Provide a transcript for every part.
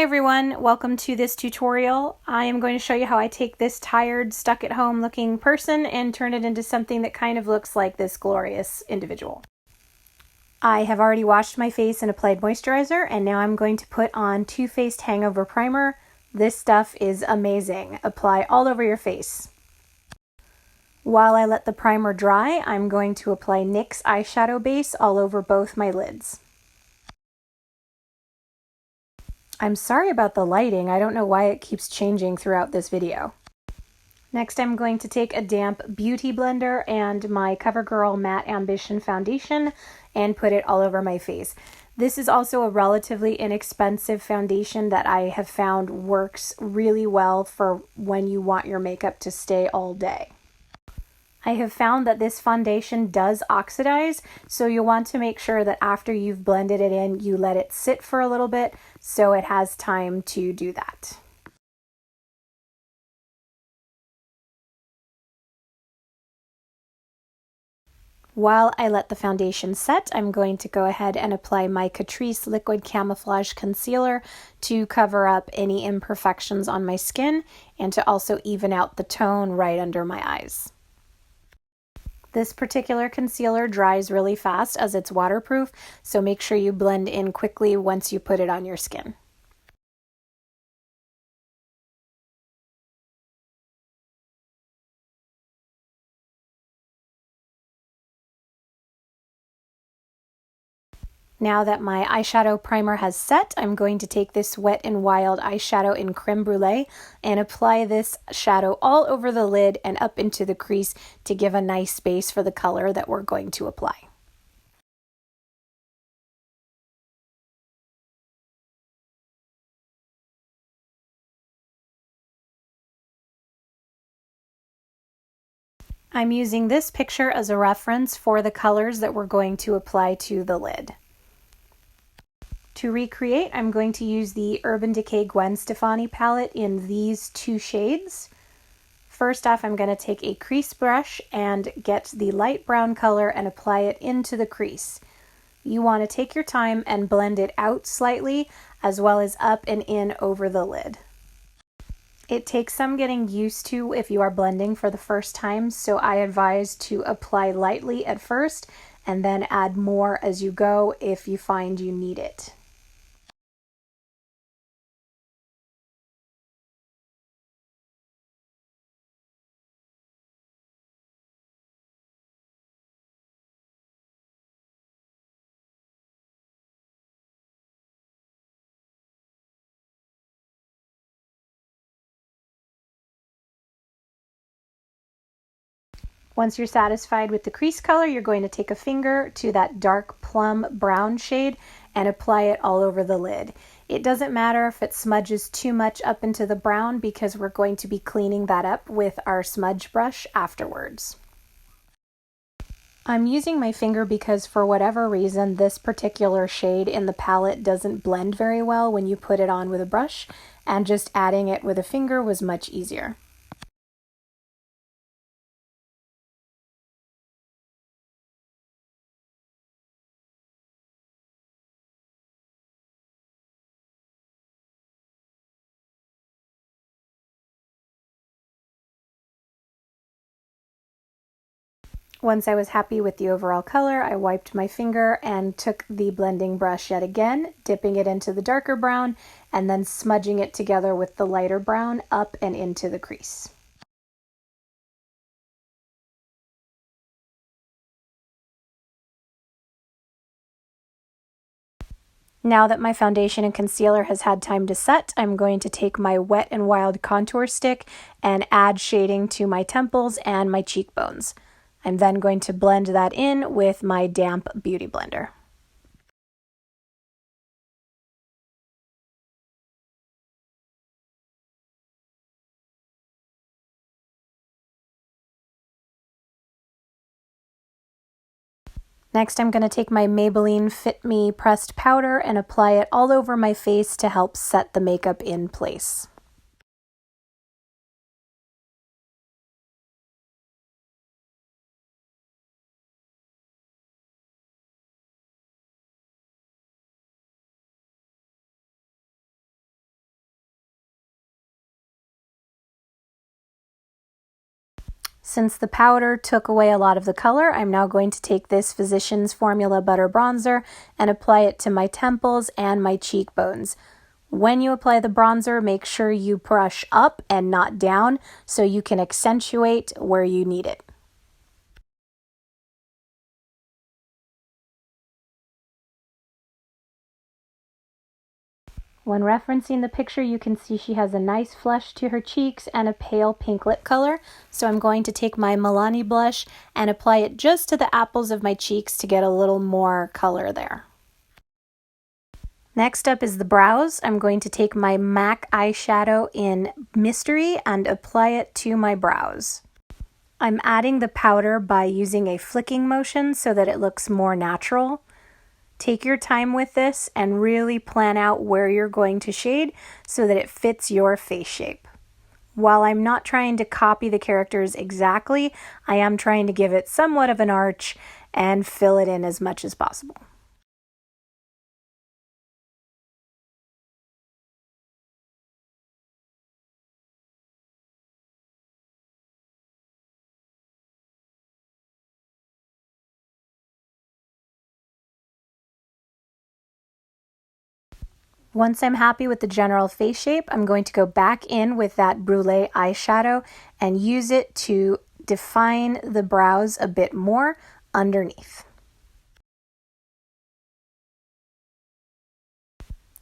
Hi everyone, welcome to this tutorial. I am going to show you how I take this tired, stuck at home looking person and turn it into something that kind of looks like this glorious individual. I have already washed my face and applied moisturizer, and now I'm going to put on Too Faced Hangover Primer. This stuff is amazing. Apply all over your face. While I let the primer dry, I'm going to apply NYX eyeshadow base all over both my lids. I'm sorry about the lighting. I don't know why it keeps changing throughout this video. Next, I'm going to take a damp beauty blender and my CoverGirl Matte Ambition foundation and put it all over my face. This is also a relatively inexpensive foundation that I have found works really well for when you want your makeup to stay all day. I have found that this foundation does oxidize, so you'll want to make sure that after you've blended it in, you let it sit for a little bit so it has time to do that. While I let the foundation set, I'm going to go ahead and apply my Catrice Liquid Camouflage Concealer to cover up any imperfections on my skin and to also even out the tone right under my eyes. This particular concealer dries really fast as it's waterproof, so make sure you blend in quickly once you put it on your skin. Now that my eyeshadow primer has set, I'm going to take this Wet n Wild eyeshadow in Creme Brulee and apply this shadow all over the lid and up into the crease to give a nice base for the color that we're going to apply. I'm using this picture as a reference for the colors that we're going to apply to the lid. To recreate, I'm going to use the Urban Decay Gwen Stefani palette in these two shades. First off, I'm going to take a crease brush and get the light brown color and apply it into the crease. You want to take your time and blend it out slightly, as well as up and in over the lid. It takes some getting used to if you are blending for the first time, so I advise to apply lightly at first and then add more as you go if you find you need it. Once you're satisfied with the crease color, you're going to take a finger to that dark plum brown shade and apply it all over the lid. It doesn't matter if it smudges too much up into the brown because we're going to be cleaning that up with our smudge brush afterwards. I'm using my finger because for whatever reason, this particular shade in the palette doesn't blend very well when you put it on with a brush, and just adding it with a finger was much easier. Once I was happy with the overall color, I wiped my finger and took the blending brush yet again, dipping it into the darker brown and then smudging it together with the lighter brown up and into the crease. Now that my foundation and concealer has had time to set, I'm going to take my Wet n Wild contour stick and add shading to my temples and my cheekbones. I'm then going to blend that in with my damp beauty blender. Next, I'm going to take my Maybelline Fit Me pressed powder and apply it all over my face to help set the makeup in place. Since the powder took away a lot of the color, I'm now going to take this Physicians Formula Butter Bronzer and apply it to my temples and my cheekbones. When you apply the bronzer, make sure you brush up and not down so you can accentuate where you need it. When referencing the picture, you can see she has a nice flush to her cheeks and a pale pink lip color. So I'm going to take my Milani blush and apply it just to the apples of my cheeks to get a little more color there. Next up is the brows. I'm going to take my MAC eyeshadow in Mystery and apply it to my brows. I'm adding the powder by using a flicking motion so that it looks more natural. Take your time with this and really plan out where you're going to shade so that it fits your face shape. While I'm not trying to copy the characters exactly, I am trying to give it somewhat of an arch and fill it in as much as possible. Once I'm happy with the general face shape, I'm going to go back in with that brulee eyeshadow and use it to define the brows a bit more underneath.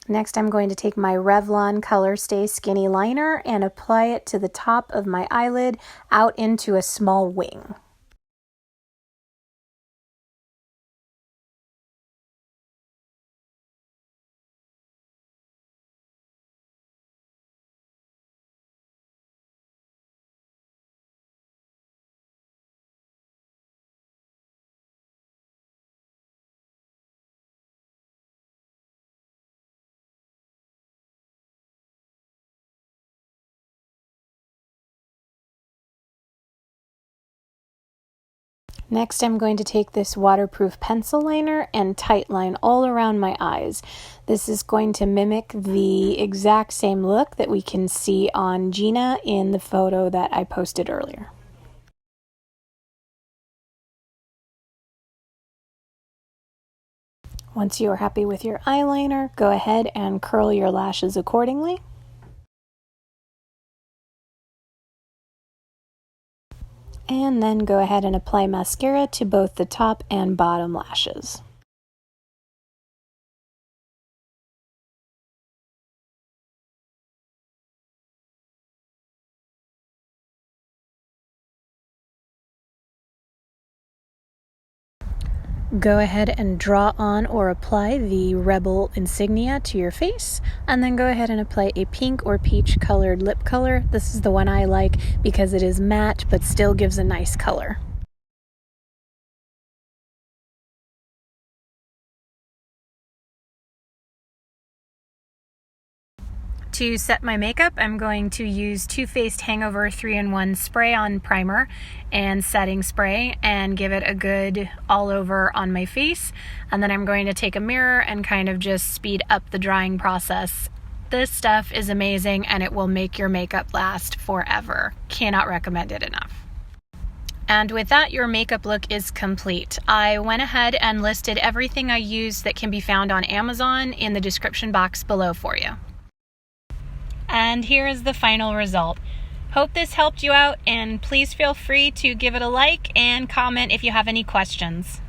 Next, I'm going to take my Revlon Color Stay Skinny Liner and apply it to the top of my eyelid out into a small wing. Next, I'm going to take this waterproof pencil liner and tightline all around my eyes. This is going to mimic the exact same look that we can see on Gina in the photo that I posted earlier. Once you are happy with your eyeliner, go ahead and curl your lashes accordingly. And then go ahead and apply mascara to both the top and bottom lashes. Go ahead and draw on or apply the Rebel insignia to your face, and then go ahead and apply a pink or peach colored lip color. This is the one I like because it is matte but still gives a nice color. To set my makeup, I'm going to use Too Faced Hangover 3-in-1 Spray-On Primer and Setting Spray and give it a good all over on my face. And then I'm going to take a mirror and kind of just speed up the drying process. This stuff is amazing and it will make your makeup last forever. Cannot recommend it enough. And with that, your makeup look is complete. I went ahead and listed everything I used that can be found on Amazon in the description box below for you. And here is the final result. Hope this helped you out, and please feel free to give it a like and comment if you have any questions.